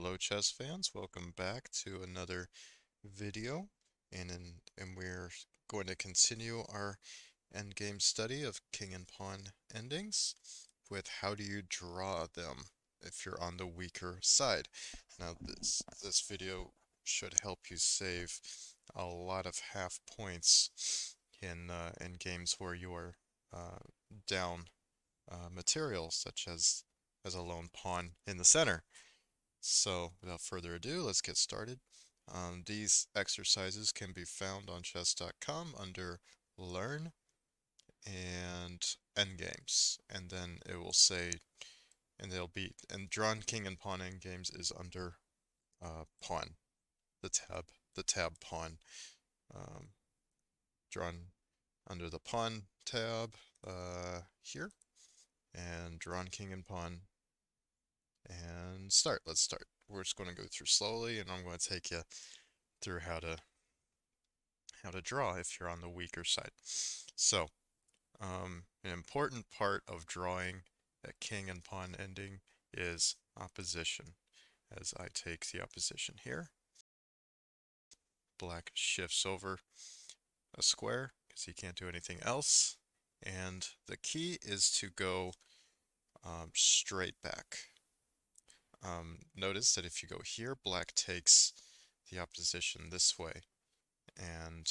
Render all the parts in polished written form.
Hello chess fans, welcome back to another video and we're going to continue our endgame study of king and pawn endings with how do you draw them if you're on the weaker side. Now this video should help you save a lot of half points in games where you are uh, down material such as a lone pawn in the center. So, without further ado, let's get started. These exercises can be found on chess.com under Learn and Endgames. And then it will say, and Drawn King and Pawn Endgames is under Pawn, the tab Pawn. Um, drawn under the Pawn tab here, and Drawn King and Pawn and start. Let's start. We're just going to go through slowly, and I'm going to take you through how to draw if you're on the weaker side. So, an important part of drawing a king and pawn ending is opposition. As I take the opposition here, black shifts over a square because he can't do anything else. And the key is to go straight back. Notice that if you go here, black takes the opposition this way, and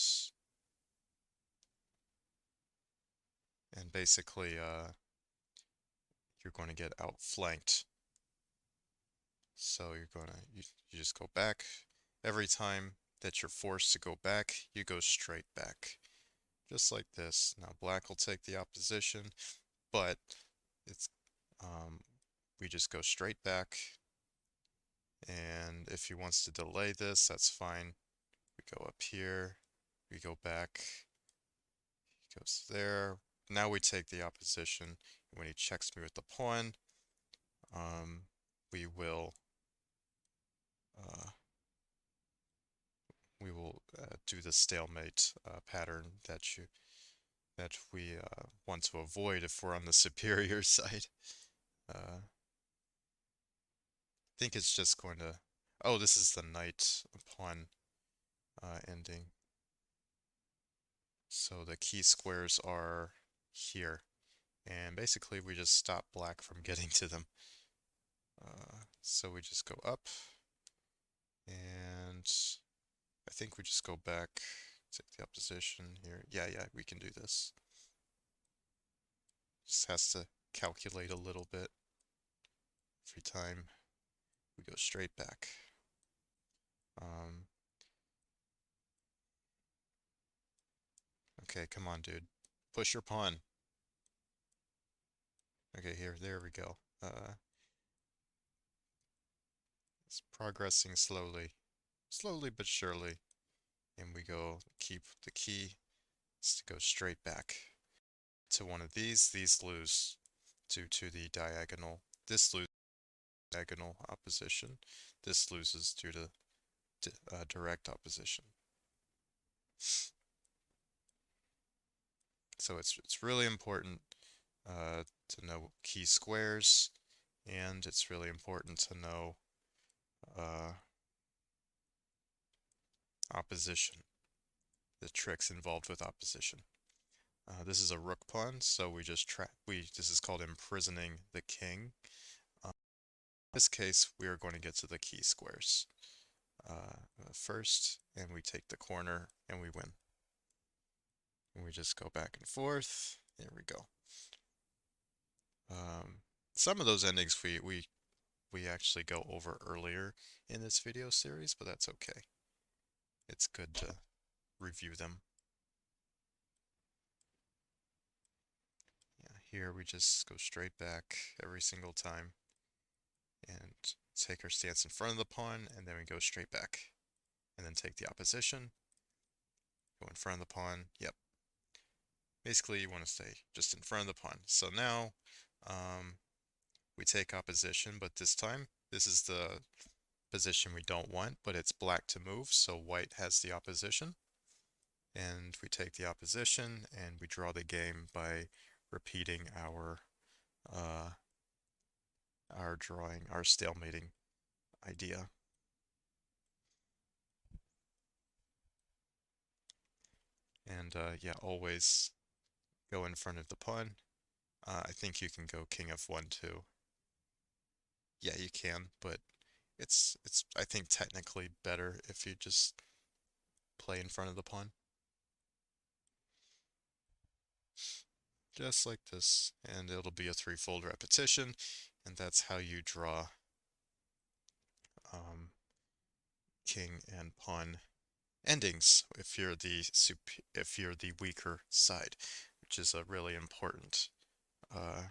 basically you're going to get outflanked. So you just go back. Every time that you're forced to go back, you go straight back. Just like this. Now black will take the opposition, but it's we just go straight back. And if he wants to delay this, that's fine. We go up here, we go back, he goes there. Now we take the opposition. When he checks me with the pawn, we will uh, do the stalemate pattern that we want to avoid if we're on the superior side. I think it's just going to. Oh, this is the knight pawn ending. So the key squares are here, and basically we just stop black from getting to them. So we just go up, and I think we just go back, take the opposition here. Yeah, we can do this. Just has to calculate a little bit every time we go straight back. Okay, come on, dude. Push your pawn. Okay, there we go. It's progressing slowly. Slowly but surely. And we go, keep the key is to go straight back to one of these. These lose due to the diagonal. This loses diagonal opposition. This loses due to direct opposition. So it's really important to know key squares, and it's really important to know opposition, the tricks involved with opposition. This is a rook pawn, so this is called imprisoning the king. In this case, we are going to get to the key squares first, and we take the corner and we win. And we just go back and forth. There we go. Some of those endings we actually go over earlier in this video series, but that's okay. It's good to review them. Yeah, here we just go straight back every single time and take our stance in front of the pawn, and then we go straight back. And then take the opposition, go in front of the pawn. Yep. Basically, you want to stay just in front of the pawn. So now we take opposition, but this time, this is the position we don't want, but it's black to move, so white has the opposition. And we take the opposition, and we draw the game by repeating our stalemating idea. And yeah, always go in front of the pawn. I think you can go king f1 too. Yeah, you can, but it's I think technically better if you just play in front of the pawn. Just like this, and it'll be a threefold repetition, and that's how you draw um, king and pawn endings if you're the weaker side, which is a really important. Uh,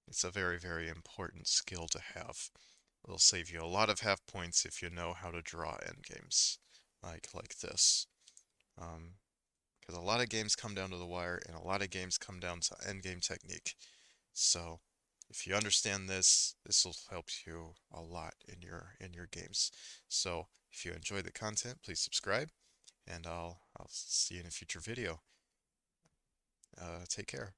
it's a very, very important skill to have. It'll save you a lot of half points if you know how to draw endgames, like this. Um, because a lot of games come down to the wire, and a lot of games come down to endgame technique. So, if you understand this, this will help you a lot in your games. So, if you enjoy the content, please subscribe, and I'll see you in a future video. Take care.